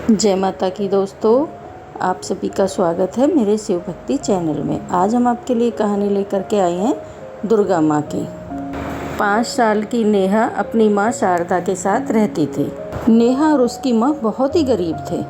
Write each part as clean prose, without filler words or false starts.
जय माता की दोस्तों, आप सभी का स्वागत है मेरे शिव भक्ति चैनल में। आज हम आपके लिए कहानी लेकर के आए हैं दुर्गा माँ की। 5 साल की नेहा अपनी माँ शारदा के साथ रहती थी। नेहा और उसकी माँ बहुत ही गरीब थे।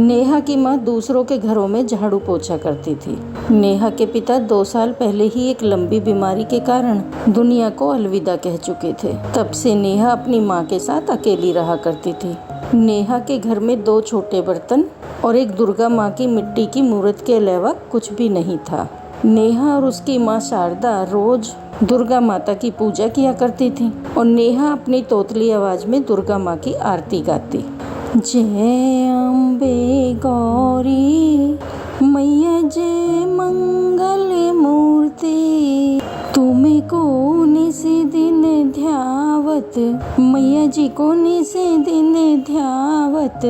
नेहा की माँ दूसरों के घरों में झाड़ू पोछा करती थी। नेहा के पिता 2 साल पहले ही एक लंबी बीमारी के कारण दुनिया को अलविदा कह चुके थे। तब से नेहा अपनी माँ के साथ अकेली रहा करती थी। नेहा के घर में 2 छोटे बर्तन और एक दुर्गा माँ की मिट्टी की मूर्त के अलावा कुछ भी नहीं था। नेहा और उसकी माँ शारदा रोज दुर्गा माता की पूजा किया करती थी और नेहा अपनी तोतली आवाज में दुर्गा माँ की आरती गाती। जय अम्बे गौरी मैया जय मंगल मूर्ति, तुम्हें कौन से दिन ध्यावत मैया जी को से दिन ध्यावत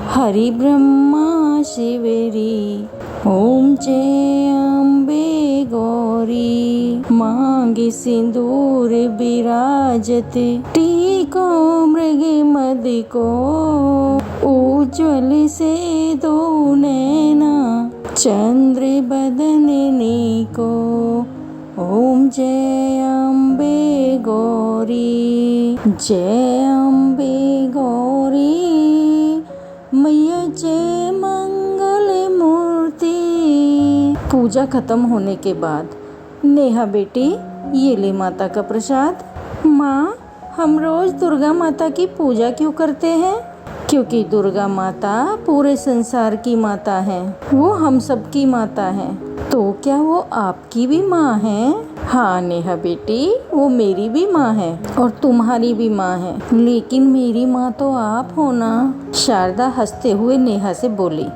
हरि ब्रह्मा शिवेरी। ओम जय अम्बे गौरी मांगे सिंदूर विराजत, टीको मृग मद को उज्ज्वल से दो नैना चंद्र बदन को। ओम जय अम्बे गौरी जय अम्बे गौरी मैया जय मंगल मूर्ति। पूजा खत्म होने के बाद नेहा बेटी, ये ले माता का प्रसाद। माँ, हम रोज दुर्गा माता की पूजा क्यों करते हैं? क्योंकि दुर्गा माता पूरे संसार की माता है। वो हम सब की माता है। तो क्या वो आपकी भी माँ है? हाँ नेहा बेटी, वो मेरी भी माँ है और तुम्हारी भी माँ है, लेकिन मेरी माँ तो आप हो ना। शारदा हंसते हुए नेहा से बोली।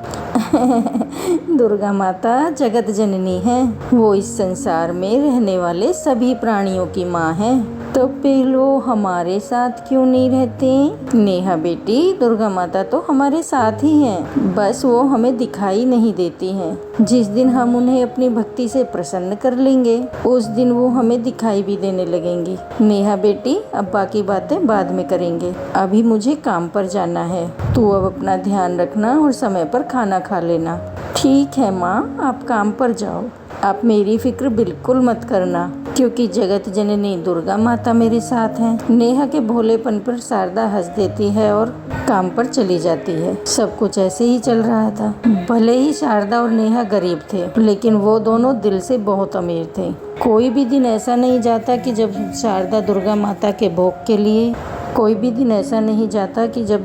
दुर्गा माता जगत जननी है। वो इस संसार में रहने वाले सभी प्राणियों की माँ है। तो पेलो हमारे साथ क्यों नहीं रहते? नेहा बेटी, दुर्गा माता तो हमारे साथ ही हैं, बस वो हमें दिखाई नहीं देती हैं। जिस दिन हम उन्हें अपनी भक्ति से प्रसन्न कर लेंगे, उस दिन वो हमें दिखाई भी देने लगेंगी। नेहा बेटी, अब बाकी बातें बाद में करेंगे, अभी मुझे काम पर जाना है। तू अब अपना ध्यान रखना और समय पर खाना खा लेना। ठीक है माँ, आप काम पर जाओ। आप मेरी फिक्र बिल्कुल मत करना, क्योंकि जगत जननी दुर्गा माता मेरे साथ हैं। नेहा के भोलेपन पर शारदा हंस देती है और काम पर चली जाती है। सब कुछ ऐसे ही चल रहा था। भले ही शारदा और नेहा गरीब थे, लेकिन वो दोनों दिल से बहुत अमीर थे। कोई भी दिन ऐसा नहीं जाता कि जब शारदा दुर्गा माता के भोग के लिए कोई भी दिन ऐसा नहीं जाता कि जब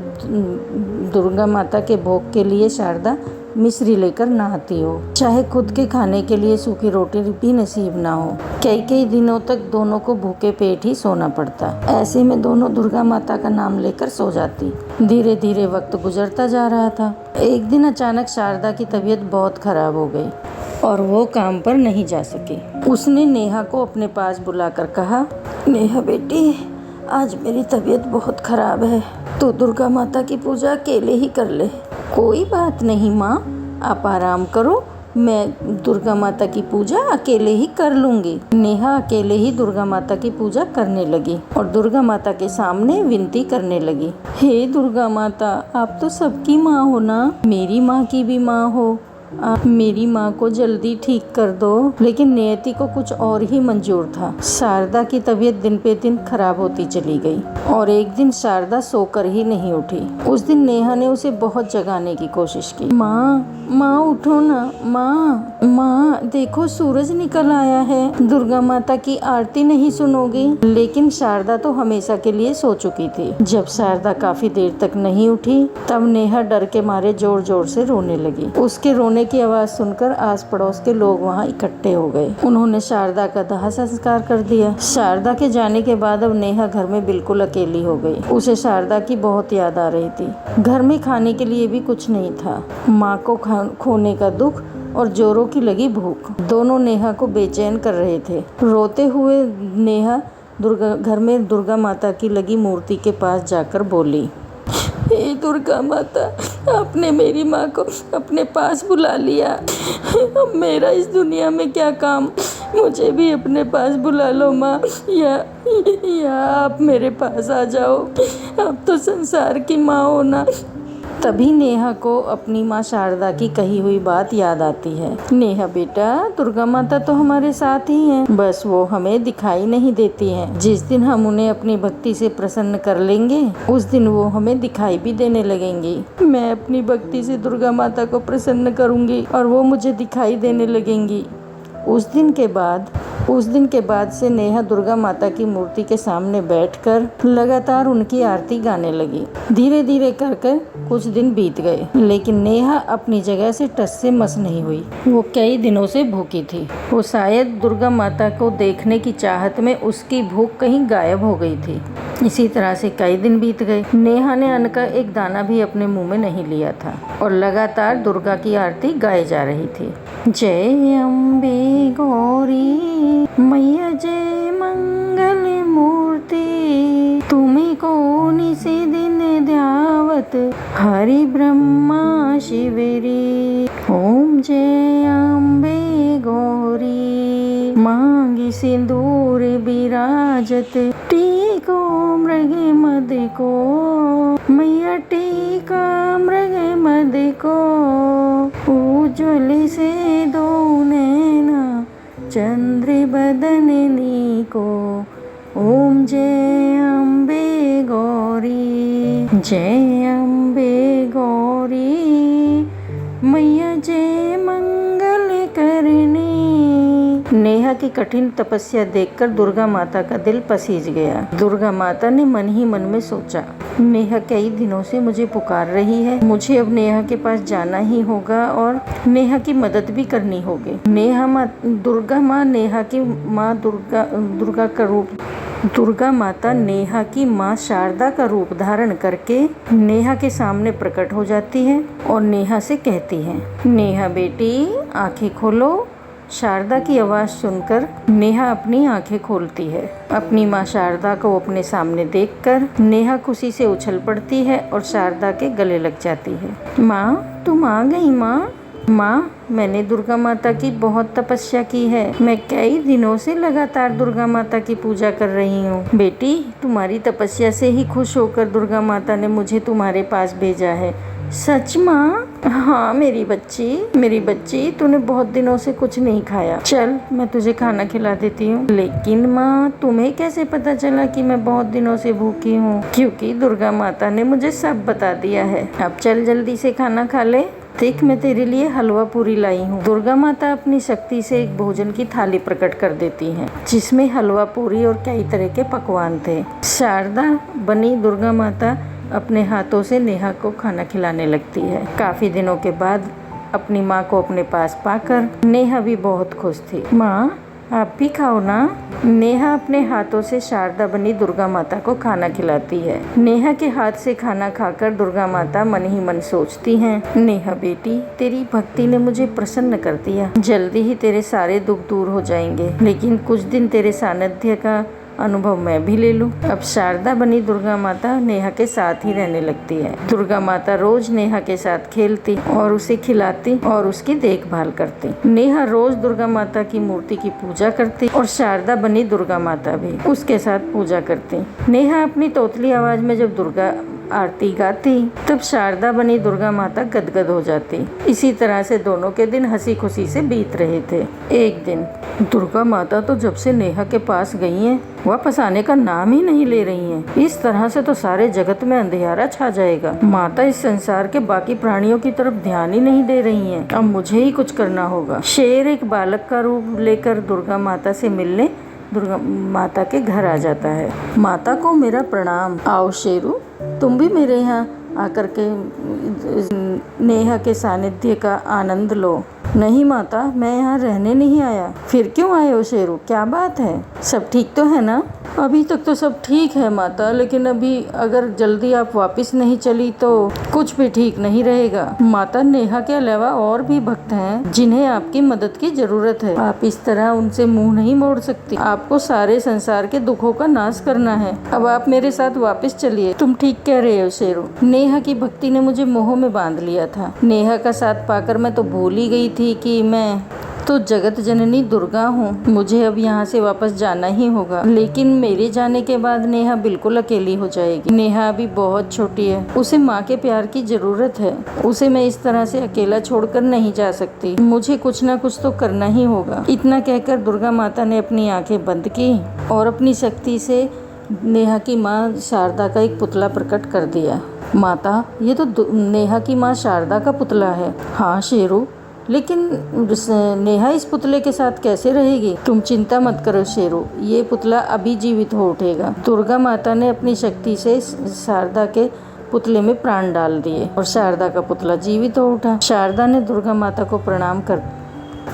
दुर्गा माता के भोग के लिए शारदा मिश्री लेकर ना आती हो। चाहे खुद के खाने के लिए सूखी रोटी भी नसीब ना हो, कई दिनों तक दोनों को भूखे पेट ही सोना पड़ता। ऐसे में दोनों दुर्गा माता का नाम लेकर सो जाती। धीरे धीरे वक्त गुजरता जा रहा था। एक दिन अचानक शारदा की तबीयत बहुत खराब हो गई और वो काम पर नहीं जा सकी। उसने नेहा को अपने पास बुलाकर कहा, नेहा बेटी, आज मेरी तबीयत बहुत खराब है, तो दुर्गा माता की पूजा अकेले ही कर ले। कोई बात नहीं माँ, आप आराम करो, मैं दुर्गा माता की पूजा अकेले ही कर लूँगी। नेहा अकेले ही दुर्गा माता की पूजा करने लगी और दुर्गा माता के सामने विनती करने लगी। हे दुर्गा माता, आप तो सबकी माँ हो ना, मेरी माँ की भी माँ हो। आप मेरी माँ को जल्दी ठीक कर दो। लेकिन नियति को कुछ और ही मंजूर था। शारदा की तबीयत दिन पे दिन खराब होती चली गई और एक दिन शारदा सोकर ही नहीं उठी। उस दिन नेहा ने उसे बहुत जगाने की कोशिश की। माँ उठो ना, माँ देखो सूरज निकल आया है, दुर्गा माता की आरती नहीं सुनोगी? लेकिन शारदा तो हमेशा के लिए सो चुकी थी। जब शारदा काफी देर तक नहीं उठी, तब नेहा डर के मारे जोर जोर से रोने लगी। उसके रोने की आवाज सुनकर आस पड़ोस के लोग वहां इकट्ठे हो गए। उन्होंने शारदा का दाह संस्कार कर दिया। शारदा के जाने के बाद अब नेहा घर में बिल्कुल अकेली हो गई। उसे शारदा की बहुत याद आ रही थी। घर में खाने के लिए भी कुछ नहीं था। माँ को खोने का दुख और जोरों की लगी भूख दोनों नेहा को बेचैन कर रहे थे। रोते हुए नेहा घर में दुर्गा माता की लगी मूर्ति के पास जाकर बोली, हे दुर्गा माता, आपने मेरी माँ को अपने पास बुला लिया। अब मेरा इस दुनिया में क्या काम? मुझे भी अपने पास बुला लो माँ, या आप मेरे पास आ जाओ। आप तो संसार की माँ हो ना, तभी नेहा को अपनी माँ शारदा की कही हुई बात याद आती है। नेहा बेटा, दुर्गा माता तो हमारे साथ ही हैं, बस वो हमें दिखाई नहीं देती हैं। जिस दिन हम उन्हें अपनी भक्ति से प्रसन्न कर लेंगे उस दिन वो हमें दिखाई भी देने लगेंगी। मैं अपनी भक्ति से दुर्गा माता को प्रसन्न करूंगी और वो मुझे दिखाई देने लगेंगी। उस दिन के बाद से नेहा दुर्गा माता की मूर्ति के सामने बैठकर लगातार उनकी आरती गाने लगी। धीरे धीरे कर कुछ दिन बीत गए, लेकिन नेहा अपनी जगह से टस से मस नहीं हुई। वो कई दिनों से भूखी थी। वो शायद दुर्गा माता को देखने की चाहत में उसकी भूख कहीं गायब हो गई थी। इसी तरह से कई दिन बीत गए। नेहा ने अन्न का एक दाना भी अपने मुंह में नहीं लिया था और लगातार दुर्गा की आरती गाई जा रही थी। जय अम्बे गौरी मैया, जय मंगल मूर्ति, तुम्हें कौन से दिन ध्यावत हरि ब्रह्मा शिवरी। ओम जय अम्बे गौरी, मांगी सिंदूर विराजत, टीको मृग मद को, मैया टीका मृग मद को, उज्ज्वल से दो नैना चंद्र बदननी को। ओम जय अम्बे गौरी, जय अम्बे गौरी मैया, जय मंगल करनी। नेहा की कठिन तपस्या देखकर दुर्गा माता का दिल पसीज गया। दुर्गा माता ने मन ही मन में सोचा, नेहा कई दिनों से मुझे पुकार रही है, मुझे अब नेहा के पास जाना ही होगा और नेहा की मदद भी करनी होगी। दुर्गा माता नेहा की माँ शारदा का रूप धारण करके नेहा के सामने प्रकट हो जाती है और नेहा से कहती है, नेहा बेटी आंखें खोलो। शारदा की आवाज़ सुनकर नेहा अपनी आंखें खोलती है। अपनी माँ शारदा को अपने सामने देखकर नेहा खुशी से उछल पड़ती है और शारदा के गले लग जाती है। माँ, तुम आ गई माँ। माँ, मैंने दुर्गा माता की बहुत तपस्या की है। मैं कई दिनों से लगातार दुर्गा माता की पूजा कर रही हूँ। बेटी, तुम्हारी तपस्या से ही खुश होकर दुर्गा माता ने मुझे तुम्हारे पास भेजा है। सच माँ? हाँ मेरी बच्ची, तूने बहुत दिनों से कुछ नहीं खाया। चल मैं तुझे खाना खिला देती हूँ। लेकिन माँ, तुम्हें कैसे पता चला कि मैं बहुत दिनों से भूखी हूँ? क्योंकि दुर्गा माता ने मुझे सब बता दिया है। अब चल जल्दी से खाना खा ले। देख, मैं तेरे लिए हलवा पूरी लाई हूँ। दुर्गा माता अपनी शक्ति से एक भोजन की थाली प्रकट कर देती हैं, जिसमें हलवा पूरी और कई तरह के पकवान थे। शारदा बनी दुर्गा माता अपने हाथों से नेहा को खाना खिलाने लगती है। काफी दिनों के बाद अपनी माँ को अपने पास पाकर नेहा भी बहुत खुश थी। माँ, आप भी खाओ ना। नेहा अपने हाथों से शारदा बनी दुर्गा माता को खाना खिलाती है। नेहा के हाथ से खाना खाकर दुर्गा माता मन ही मन सोचती हैं, नेहा बेटी, तेरी भक्ति ने मुझे प्रसन्न कर दिया। जल्दी ही तेरे सारे दुख दूर हो जाएंगे, लेकिन कुछ दिन तेरे सानिध्य का अनुभव मैं भी ले लूं। अब शारदा बनी दुर्गा माता नेहा के साथ ही रहने लगती है। दुर्गा माता रोज नेहा के साथ खेलती और उसे खिलाती और उसकी देखभाल करती। नेहा रोज दुर्गा माता की मूर्ति की पूजा करती और शारदा बनी दुर्गा माता भी उसके साथ पूजा करती। नेहा अपनी तोतली आवाज में जब दुर्गा आरती गाती तब शारदा बनी दुर्गा माता गदगद हो जाती। इसी तरह से दोनों के दिन हंसी खुशी से बीत रहे थे। एक दिन दुर्गा माता तो जब से नेहा के पास गई हैं, वापस आने का नाम ही नहीं ले रही हैं। इस तरह से तो सारे जगत में अंधेरा छा जाएगा। माता इस संसार के बाकी प्राणियों की तरफ ध्यान ही नहीं दे रही हैं। अब मुझे ही कुछ करना होगा। शेर एक बालक का रूप लेकर दुर्गा माता से मिलने दुर्गा माता के घर आ जाता है। माता को मेरा प्रणाम। आओ शेरू, तुम भी मेरे यहाँ आकर के नेहा के सानिध्य का आनंद लो। नहीं माता, मैं यहाँ रहने नहीं आया। फिर क्यों आए हो शेरू? क्या बात है? सब ठीक तो है ना? अभी तक तो सब ठीक है माता, लेकिन अभी अगर जल्दी आप वापस नहीं चली तो कुछ भी ठीक नहीं रहेगा। माता, नेहा के अलावा और भी भक्त हैं जिन्हें आपकी मदद की जरूरत है। आप इस तरह उनसे मुंह नहीं मोड़ सकती। आपको सारे संसार के दुखों का नाश करना है। अब आप मेरे साथ वापस चलिए। तुम ठीक कह रहे हो शेरू। नेहा की भक्ति ने मुझे मोह में बांध लिया था। नेहा का साथ पाकर मैं तो भूल ही गई थी कि मैं तो जगत जननी दुर्गा हूँ, मुझे अब यहाँ से वापस जाना ही होगा। लेकिन मेरे जाने के बाद नेहा बिल्कुल अकेली हो जाएगी। नेहा अभी बहुत छोटी है, उसे माँ के प्यार की जरूरत है। उसे मैं इस तरह से अकेला छोड़कर नहीं जा सकती। मुझे कुछ ना कुछ तो करना ही होगा। इतना कहकर दुर्गा माता ने अपनी आंखें बंद की और अपनी शक्ति से नेहा की माँ शारदा का एक पुतला प्रकट कर दिया। माता, ये तो नेहा की माँ शारदा का पुतला है। हाँ शेरू, लेकिन नेहा इस पुतले के साथ कैसे रहेगी? तुम चिंता मत करो शेरू, ये पुतला अभी जीवित हो उठेगा। दुर्गा माता ने अपनी शक्ति से शारदा के पुतले में प्राण डाल दिए और शारदा का पुतला जीवित हो उठा। शारदा ने दुर्गा माता को प्रणाम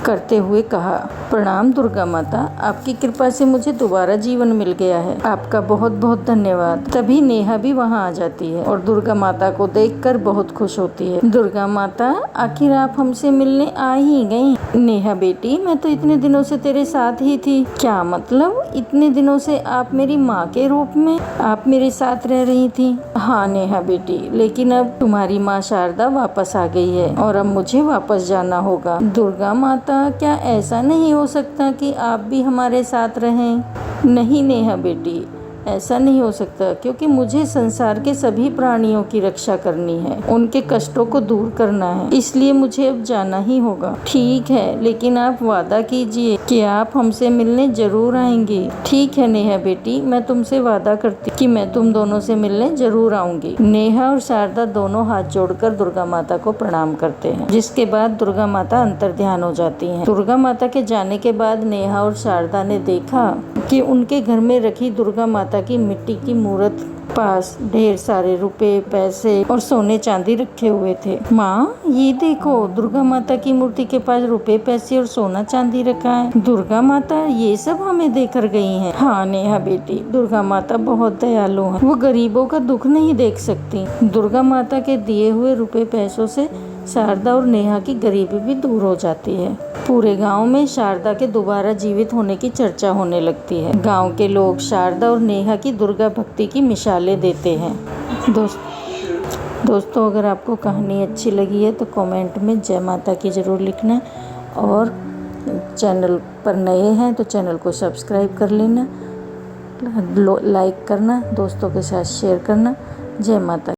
करते हुए कहा, प्रणाम दुर्गा माता, आपकी कृपा से मुझे दोबारा जीवन मिल गया है, आपका बहुत बहुत धन्यवाद। तभी नेहा भी वहाँ आ जाती है और दुर्गा माता को देखकर बहुत खुश होती है। दुर्गा माता, आखिर आप हमसे मिलने आ ही गई। नेहा बेटी, मैं तो इतने दिनों से तेरे साथ ही थी। क्या मतलब? इतने दिनों से आप मेरी माँ के रूप में आप मेरे साथ रह रही थी? हाँ नेहा बेटी, लेकिन अब तुम्हारी माँ शारदा वापस आ गई है और अब मुझे वापस जाना होगा। दुर्गा माता, क्या ऐसा नहीं हो सकता कि आप भी हमारे साथ रहें? नहीं नेहा बेटी, ऐसा नहीं हो सकता, क्योंकि मुझे संसार के सभी प्राणियों की रक्षा करनी है, उनके कष्टों को दूर करना है, इसलिए मुझे अब जाना ही होगा। ठीक है, लेकिन आप वादा कीजिए कि आप हमसे मिलने जरूर आएंगी। ठीक है नेहा बेटी, मैं तुमसे वादा करती कि मैं तुम दोनों से मिलने जरूर आऊंगी। नेहा और शारदा दोनों हाथ जोड़कर दुर्गा माता को प्रणाम करते हैं, जिसके बाद दुर्गा माता अंतर्ध्यान हो जाती हैं। दुर्गा माता के जाने के बाद नेहा और शारदा ने देखा कि उनके घर में रखी दुर्गा माता की मिट्टी की मूर्त पास ढेर सारे रुपए, पैसे और सोने चांदी रखे हुए थे। माँ, ये देखो, दुर्गा माता की मूर्ति के पास रुपए, पैसे और सोना चांदी रखा है। दुर्गा माता ये सब हमें देकर गई हैं। हाँ नेहा बेटी, दुर्गा माता बहुत दयालु है, वो गरीबों का दुख नहीं देख सकती। दुर्गा माता के दिए हुए रुपए पैसों से शारदा और नेहा की गरीबी भी दूर हो जाती है। पूरे गांव में शारदा के दोबारा जीवित होने की चर्चा होने लगती है। गांव के लोग शारदा और नेहा की दुर्गा भक्ति की मिसालें देते हैं। दोस्तों, अगर आपको कहानी अच्छी लगी है तो कमेंट में जय माता की ज़रूर लिखना, और चैनल पर नए हैं तो चैनल को सब्सक्राइब कर लेना, लाइक करना, दोस्तों के साथ शेयर करना। जय माता।